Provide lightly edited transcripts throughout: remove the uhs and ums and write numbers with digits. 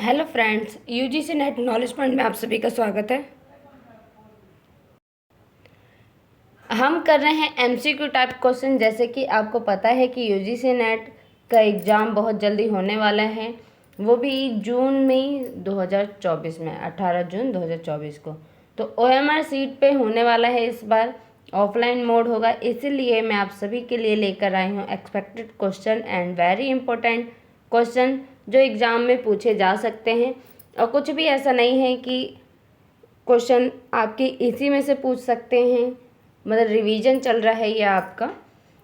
Hello friends, UGC net knowledge point में आप सभी का स्वागत है। हम कर रहे हैं एमसीक्यू टाइप क्वेश्चन। जैसे कि आपको पता है कि यूजीसी नेट का एग्ज़ाम बहुत जल्दी होने वाला है, वो भी जून में 2024 में 18 जून 2024 को। तो ओएमआर सीट पे होने वाला है। इस बार ऑफलाइन मोड होगा, इसीलिए मैं आप सभी के लिए लेकर आई हूँ expected question and very important question जो एग्ज़ाम में पूछे जा सकते हैं। और कुछ भी ऐसा नहीं है कि क्वेश्चन आपके इसी में से पूछ सकते हैं, मतलब रिवीजन चल रहा है ये आपका,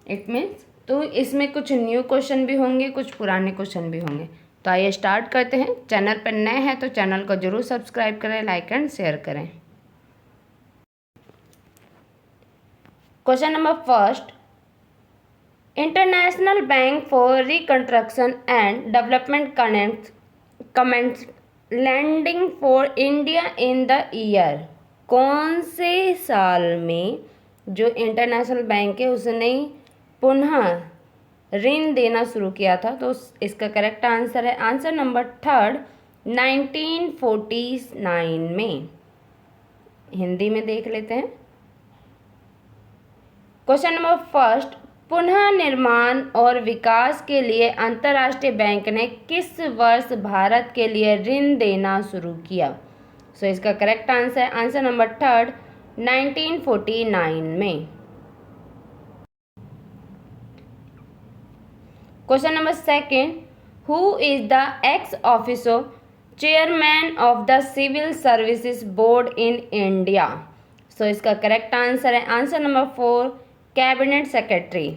इट मीन्स। तो इसमें कुछ न्यू क्वेश्चन भी होंगे, कुछ पुराने क्वेश्चन भी होंगे। तो आइए स्टार्ट करते हैं। चैनल पर नए हैं तो चैनल को जरूर सब्सक्राइब करें, लाइक एंड शेयर करें। Question number first, international bank for reconstruction and development commits lending for India in the year. कौन से साल में जो इंटरनेशनल बैंक है उसने पुनः ऋण देना शुरू किया था? तो इसका करेक्ट आंसर है आंसर नंबर थर्ड, 1949 में। हिंदी में देख लेते हैं। क्वेश्चन नंबर फर्स्ट, पुनः निर्माण और विकास के लिए अंतर्राष्ट्रीय बैंक ने किस वर्ष भारत के लिए ऋण देना शुरू किया? सो इसका करेक्ट आंसर है आंसर नंबर थर्ड, 1949 में। Question number second, who is the ex officio chairman of the civil services board in India? So इसका करेक्ट आंसर है answer number four, cabinet secretary.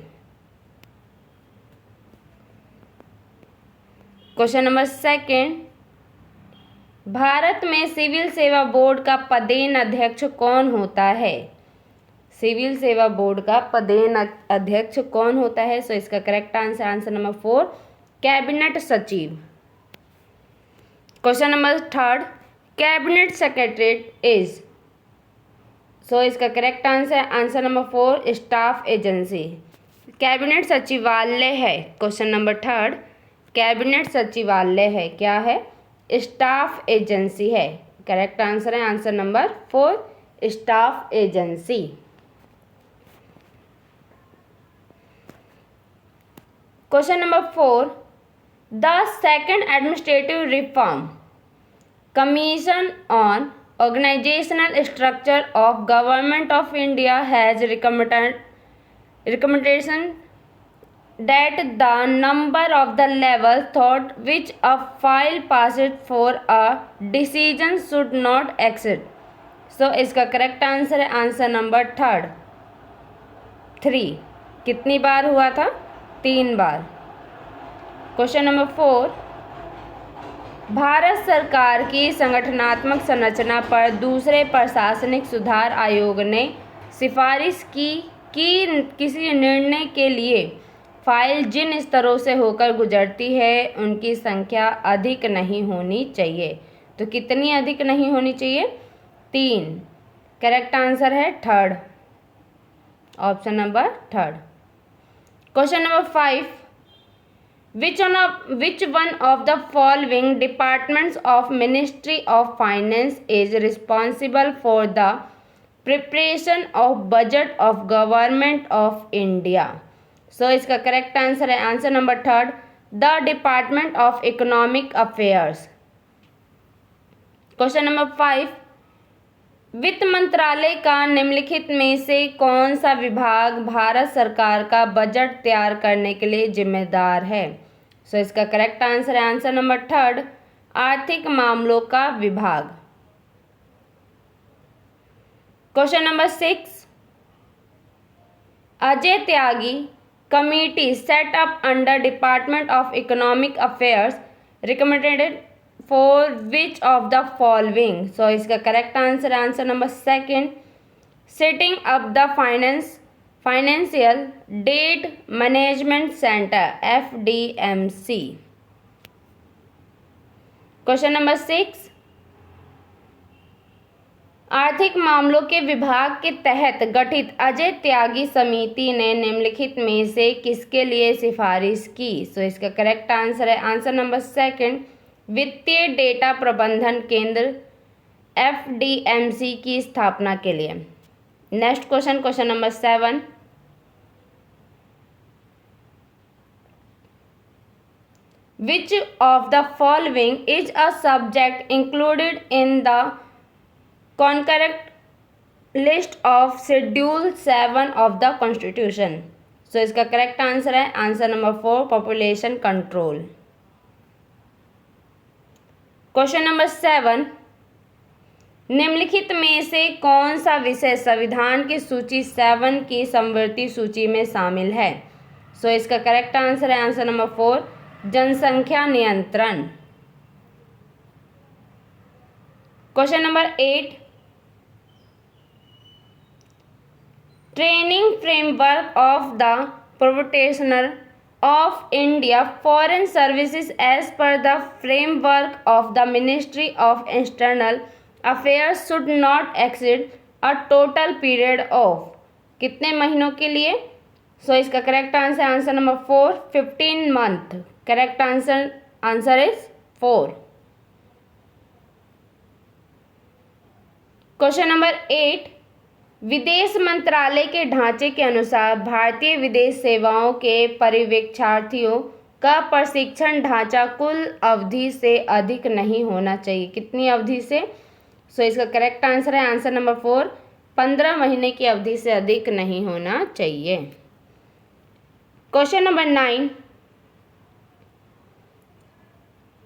Question number second, Bharat में civil सेवा board का पदेन अध्यक्ष कौन होता है? सिविल सेवा बोर्ड का पदेन अध्यक्ष कौन होता है? सो इसका correct answer answer number four, cabinet सचिव। Question number third, cabinet secretariat is. So इसका correct answer answer number four, staff agency. Cabinet सचिवालय है। क्वेश्चन नंबर थर्ड, कैबिनेट सचिवालय है, क्या है? स्टाफ एजेंसी है। करेक्ट आंसर है answer number four, staff agency. Question number four, the second administrative reform commission on organisational structure of government of India has recommendation that the number of the level thought which a file passed for a decision should not exceed. So इसका correct answer है answer number third, 3। कितनी बार हुआ था? 3 बार। Question number four, Bharat सरकार की संगठनात्मक संरचना पर दूसरे प्रशासनिक सुधार आयोग ने सिफारिश की कि किसी निर्णय के लिए फाइल जिन स्तरों से होकर गुजरती है उनकी संख्या अधिक नहीं होनी चाहिए। तो कितनी अधिक नहीं होनी चाहिए? 3। करेक्ट आंसर है third, option number third. Question number 5, which one of the following departments of Ministry of Finance is responsible for the preparation of budget of Government of India? So इसका करेक्ट आंसर है answer number third, the department of economic affairs. Question number 5, वित्त मंत्रालय का निम्नलिखित में से कौन सा विभाग भारत सरकार का बजट तैयार करने के लिए जिम्मेदार है? सो इसका करेक्ट आंसर है आंसर नंबर थर्ड, आर्थिक मामलों का विभाग। Question number 6, Ajay Tyagi committee set up under department of economic affairs recommended for which of the following? So इसका correct answer answer number second, setting up the financial debt management centre, FDMC। Question number 6, आर्थिक मामलों के विभाग के तहत गठित अजय त्यागी समिति ने निम्नलिखित में से किसके लिए सिफारिश की? सो इसका करेक्ट आंसर है आंसर नंबर सेकंड, वित्तीय डेटा प्रबंधन केंद्र FDMC की स्थापना के लिए? Next question, question number 7, Which of the following is a subject included in the concurrent list of Schedule 7 of the Constitution? So इसका करेक्ट आंसर है answer number 4, population control. Question number 7, निम्नलिखित में से कौन सा विषय संविधान की सूची 7 की समवर्ती सूची में शामिल है? सो इसका करेक्ट आंसर है आंसर नंबर 4, जनसंख्या नियंत्रण। Question number 8, training framework of the professional of India Foreign Services as per the framework of the Ministry of External Affairs should not exceed a total period of कितने महीनों के लिए? सो इसका correct answer answer number 4, 15 month. Correct answer is 4। Question number 8, विदेश मंत्रालय के ढांचे के अनुसार भारतीय विदेश सेवाओं के पर्यवेक्षार्थियों का प्रशिक्षण ढांचा कुल अवधि से अधिक नहीं होना चाहिए। कितनी अवधि से? सो इसका करेक्ट आंसर है आंसर नंबर 4, 15 महीने की अवधि से अधिक नहीं होना चाहिए। Question number 9,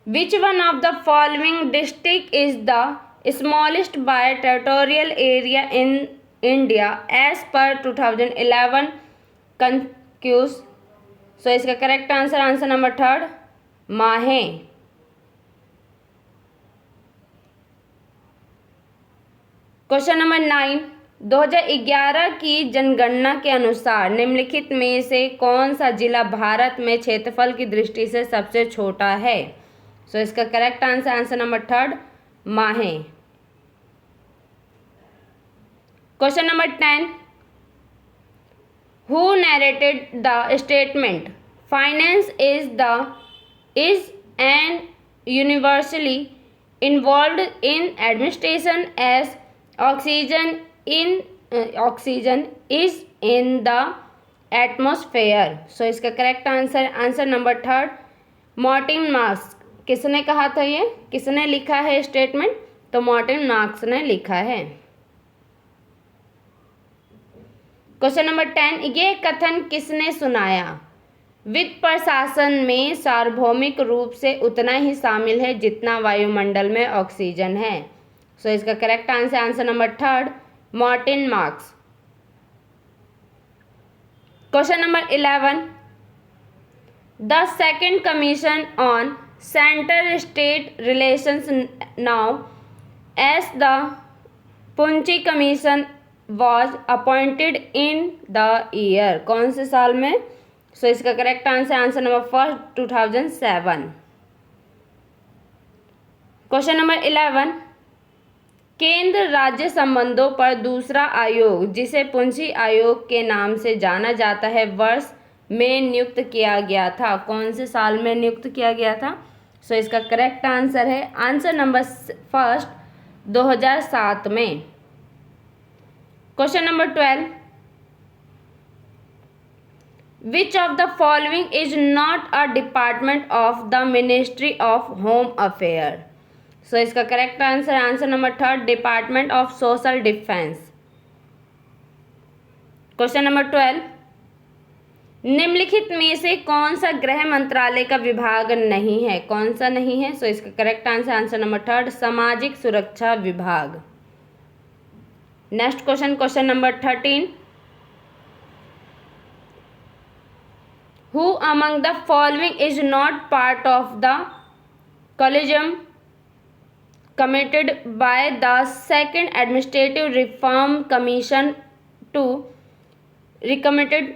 which one of the following district is the smallest by territorial area in India as per 2011 कंक्यूज? सो इसका correct answer answer number 3, Mahe. Question number 9, 2011 की जनगणना के अनुसार निम्नलिखित में से कौन सा जिला भारत में क्षेत्रफल की दृष्टि से सबसे छोटा है? सो इसका correct answer answer number 3, Mahe. Question number 10, who narrated the statement finance is an universally involved in administration as oxygen is in the atmosphere? So इसका correct answer answer number 3, Martin Marx. किसने कहा था, ये किसने लिखा है statement? तो Martin marks ने लिखा है। क्वेश्चन नंबर 10, ये कथन किसने सुनाया? वित्त प्रशासन में सार्वभौमिक रूप से उतना ही शामिल है जितना वायुमंडल में ऑक्सीजन है। सो इसका correct answer answer number 3, Martin Marks. Question number 11, the second commission on centre state relations known as the Punchhi commission was appointed in the year? कौन से साल में? सो इसका correct answer answer number 1, 2007। Question number 11, केंद्र राज्य संबंधों पर दूसरा आयोग जिसे पुंची आयोग के नाम से जाना जाता है वर्ष में नियुक्त किया गया था? कौन से साल में नियुक्त किया गया था? सो इसका करेक्ट आंसर है आंसर नंबर 1, 2007 में। Question number 12, which of the following is not a department of the ministry of home affair? So इसका correct answer answer number 3, department of social defence. Question number 12, निम्नलिखित में से कौन सा गृह मंत्रालय का विभाग नहीं है? कौन सा नहीं है? सो इसका करेक्ट आंसर आंसर नंबर 3, सामाजिक सुरक्षा विभाग। Next question, question number 13, who among the following is not part of the collegium committed by the second administrative reform commission to recommended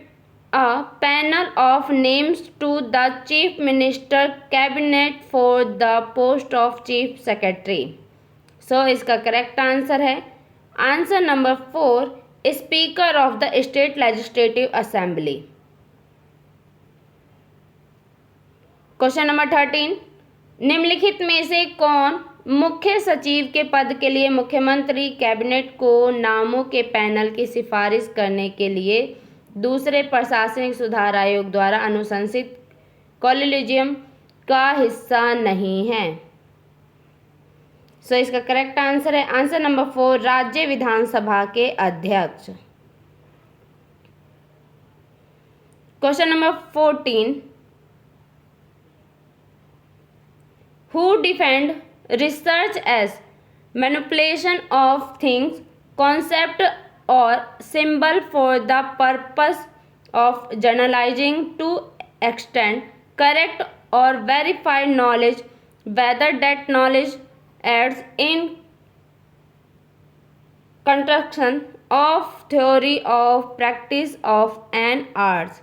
a panel of names to the chief minister cabinet for the post of chief secretary? So इसका correct answer है answer number 4, speaker of the state legislative assembly. Question number 13, निम्नलिखित में से कौन मुख्य सचिव के पद के लिए मुख्यमंत्री कैबिनेट को नामों के पैनल की सिफारिश करने के लिए दूसरे प्रशासनिक सुधार आयोग द्वारा अनुशंसित कॉलेजियम का हिस्सा नहीं है? सो इसका करेक्ट आंसर है आंसर नंबर 4, राज्य विधानसभा के अध्यक्ष। Question number 14, who defend research as manipulation of things, concept or symbol for the purpose of generalizing to extend correct or verified knowledge, whether that knowledge aids in construction of theory of practice of an arts?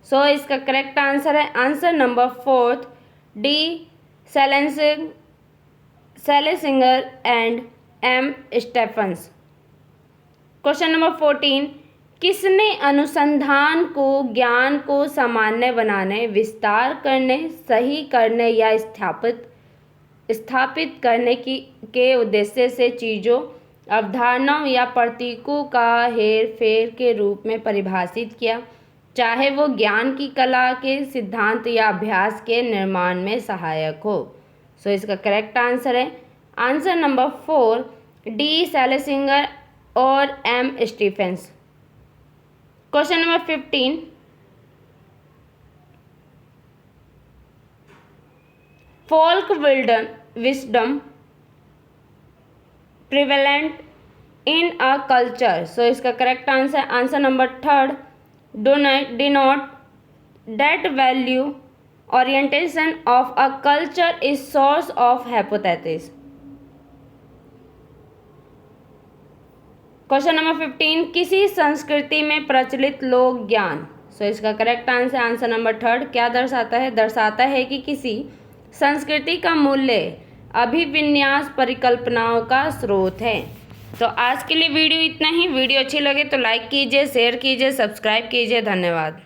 So इसका correct answer है answer number 4, D Schlesinger and M Stephens. Question number 14, किसने अनुसंधान को ज्ञान को सामान्य बनाने, विस्तार करने, सही करने या स्थापित करने के उद्देश्य से चीज़ों, अवधारणाओं या प्रतीकों का हेर फेर के रूप में परिभाषित किया, चाहे वो ज्ञान की कला के सिद्धांत या अभ्यास के निर्माण में सहायक हो? सो इसका करेक्ट आंसर है आंसर नंबर 4, डी सेलेसिंगर और M Stephens. Question number 15, folk wisdom prevalent in a culture. So इसका correct answer answer number 3, denote that value orientation of a culture is source of hypothesis। Question number 15, किसी संस्कृति में प्रचलित लोक ज्ञान। सो इसका correct answer answer number 3 क्या दर्शाता है? दर्शाता है कि किसी संस्कृति का मूल्य अभिविन्यास परिकल्पनाओं का स्रोत है। तो आज के लिए वीडियो इतना ही। वीडियो अच्छी लगे तो लाइक कीजिए, शेयर कीजिए, सब्सक्राइब कीजिए। धन्यवाद।